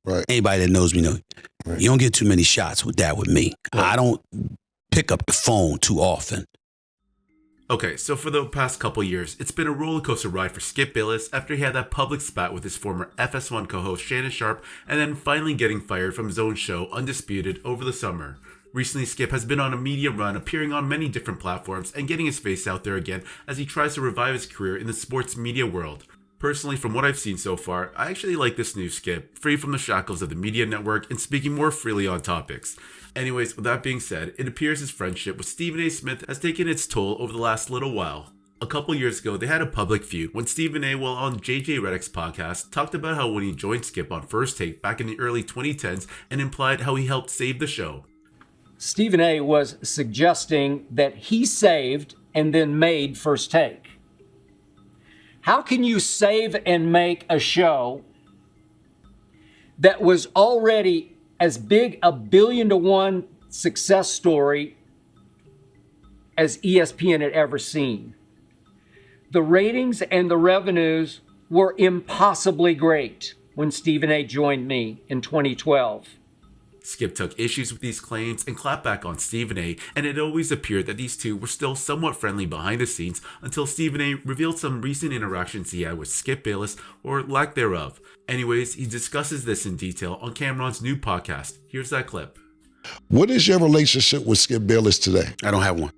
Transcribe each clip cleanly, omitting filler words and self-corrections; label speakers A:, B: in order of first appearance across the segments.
A: Right.
B: Anybody that knows me know.
A: Right.
B: You don't get too many shots with that with me.
A: Right.
B: I don't pick up the phone too often.
C: Okay, so for the past couple years, it's been a roller coaster ride for Skip Bayless after he had that public spat with his former FS1 co-host Shannon Sharpe, and then finally getting fired from his own show, Undisputed, over the summer. Recently, Skip has been on a media run, appearing on many different platforms and getting his face out there again as he tries to revive his career in the sports media world. Personally, from what I've seen so far, I actually like this new Skip, free from the shackles of the media network and speaking more freely on topics. Anyways, with that being said, it appears his friendship with Stephen A. Smith has taken its toll over the last little while. A couple years ago, they had a public feud when Stephen A., while on JJ Redick's podcast, talked about how when he joined Skip on First Take back in the early 2010s and implied how he helped save the show.
D: Stephen A. was suggesting that he saved and then made First Take. How can you save and make a show that was already as big a 1 billion to 1 success story as ESPN had ever seen? The ratings and the revenues were impossibly great when Stephen A. joined me in 2012.
C: Skip took issues with these claims and clapped back on Stephen A., and it always appeared that these two were still somewhat friendly behind the scenes until Stephen A. revealed some recent interactions he had with Skip Bayless, or lack thereof. Anyways, he discusses this in detail on Camron's new podcast. Here's that clip.
A: What is your relationship with Skip Bayless today?
B: I don't have one.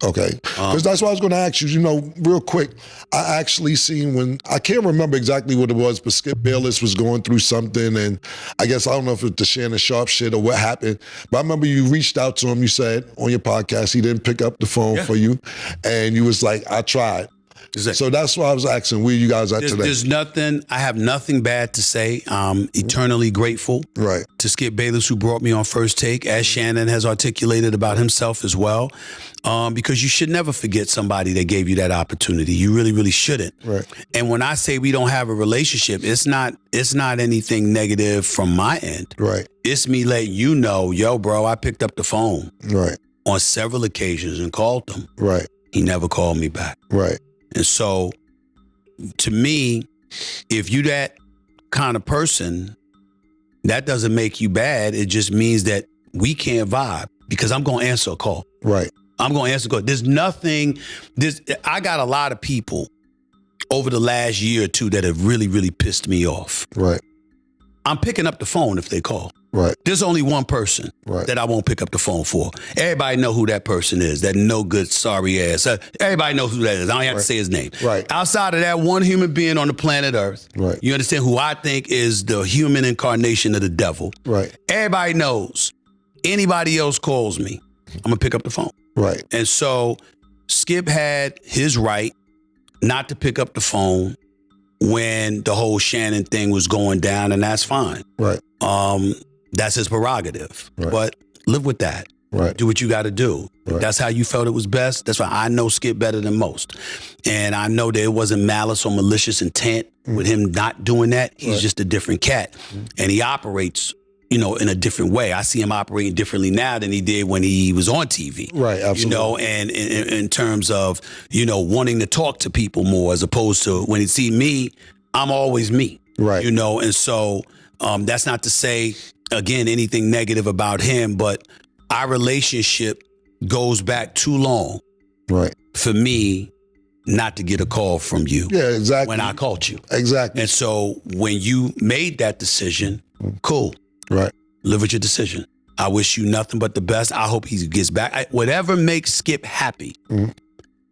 A: Okay, because that's what I was going to ask you. You know, real quick, I actually seen when, I can't remember exactly what it was, but Skip Bayless was going through something, and I guess, I don't know if it's the Shannon Sharpe shit or what happened, but I remember you reached out to him, you said on your podcast, he didn't pick up the phone for you, and you was like, I tried. So that's why I was asking, where you guys at today?
B: There's nothing, I have nothing bad to say. I'm eternally grateful to Skip Bayless, who brought me on First Take, as Shannon has articulated about himself as well. Because you should never forget somebody that gave you that opportunity. You really, really shouldn't.
A: Right.
B: And when I say we don't have a relationship, it's not anything negative from my end.
A: Right.
B: It's me letting you know, yo, bro, I picked up the phone on several occasions and called him.
A: Right.
B: He never called me back.
A: Right.
B: And so, to me, if you that kind of person, that doesn't make you bad. It just means that we can't vibe, because I'm going to answer a call.
A: Right.
B: I'm going to answer a call. There's nothing, I got a lot of people over the last year or two that have really, really pissed me off.
A: Right.
B: I'm picking up the phone if they call.
A: Right.
B: There's only one person that I won't pick up the phone for. Everybody know who that person is, that no good, sorry ass. Everybody knows who that is. I don't have to say his name.
A: Right.
B: Outside of that one human being on the planet Earth,
A: right.
B: You understand, who I think is the human incarnation of the devil.
A: Right.
B: Everybody knows. Anybody else calls me, I'm going to pick up the phone.
A: Right.
B: And so Skip had his right not to pick up the phone when the whole Shannon thing was going down, and that's fine.
A: Right.
B: That's his prerogative.
A: Right.
B: But live with that.
A: Right.
B: Do what you got to do.
A: Right.
B: That's how you felt it was best. That's why I know Skip better than most. And I know that it wasn't malice or malicious intent with him not doing that. He's just a different cat. And he operates, in a different way. I see him operating differently now than he did when he was on TV.
A: Right, absolutely.
B: And in terms of, wanting to talk to people more, as opposed to when he see me, I'm always me.
A: Right.
B: And so that's not to say, again, anything negative about him, but our relationship goes back too long.
A: Right.
B: For me not to get a call from you.
A: Yeah, exactly.
B: When I called you.
A: Exactly.
B: And so when you made that decision, cool.
A: Right.
B: Live with your decision. I wish you nothing but the best. I hope he gets back. Whatever makes Skip happy,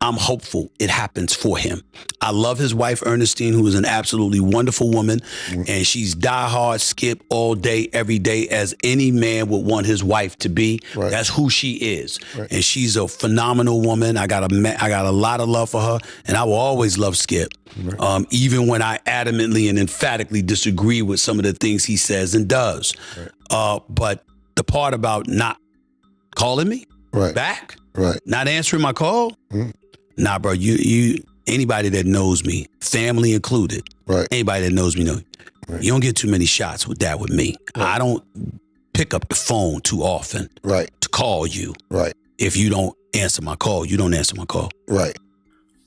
B: I'm hopeful it happens for him. I love his wife, Ernestine, who is an absolutely wonderful woman, and she's diehard Skip all day, every day, as any man would want his wife to be.
A: Right.
B: That's who she is. Right. And she's a phenomenal woman. I got a lot of love for her, and I will always love Skip. Right. Even when I adamantly and emphatically disagree with some of the things he says and does. Right. But the part about not calling me back, not answering my call, nah, bro, you anybody that knows me, family included, anybody that knows me know, you don't get too many shots with that with me. I don't pick up the phone too often to call you.
A: Right.
B: If you don't answer my call, you don't answer my call.
A: Right.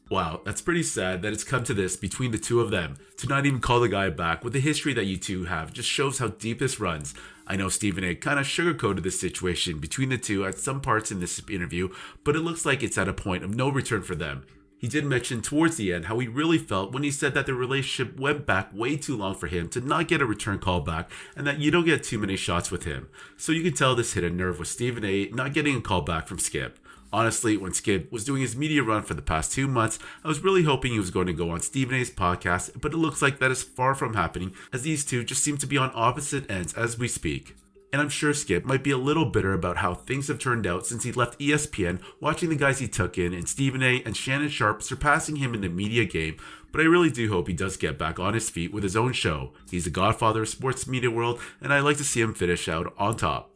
C: Wow, that's pretty sad that it's come to this between the two of them. To not even call the guy back with the history that you two have just shows how deep this runs. I know Stephen A. kind of sugarcoated this situation between the two at some parts in this interview, but it looks like it's at a point of no return for them. He did mention towards the end how he really felt when he said that the relationship went back way too long for him to not get a return call back, and that you don't get too many shots with him. So you can tell this hit a nerve with Stephen A. not getting a call back from Skip. Honestly, when Skip was doing his media run for the past 2 months, I was really hoping he was going to go on Stephen A's podcast, but it looks like that is far from happening, as these two just seem to be on opposite ends as we speak. And I'm sure Skip might be a little bitter about how things have turned out since he left ESPN, watching the guys he took in and Stephen A. and Shannon Sharpe surpassing him in the media game, but I really do hope he does get back on his feet with his own show. He's the godfather of sports media world, and I'd like to see him finish out on top.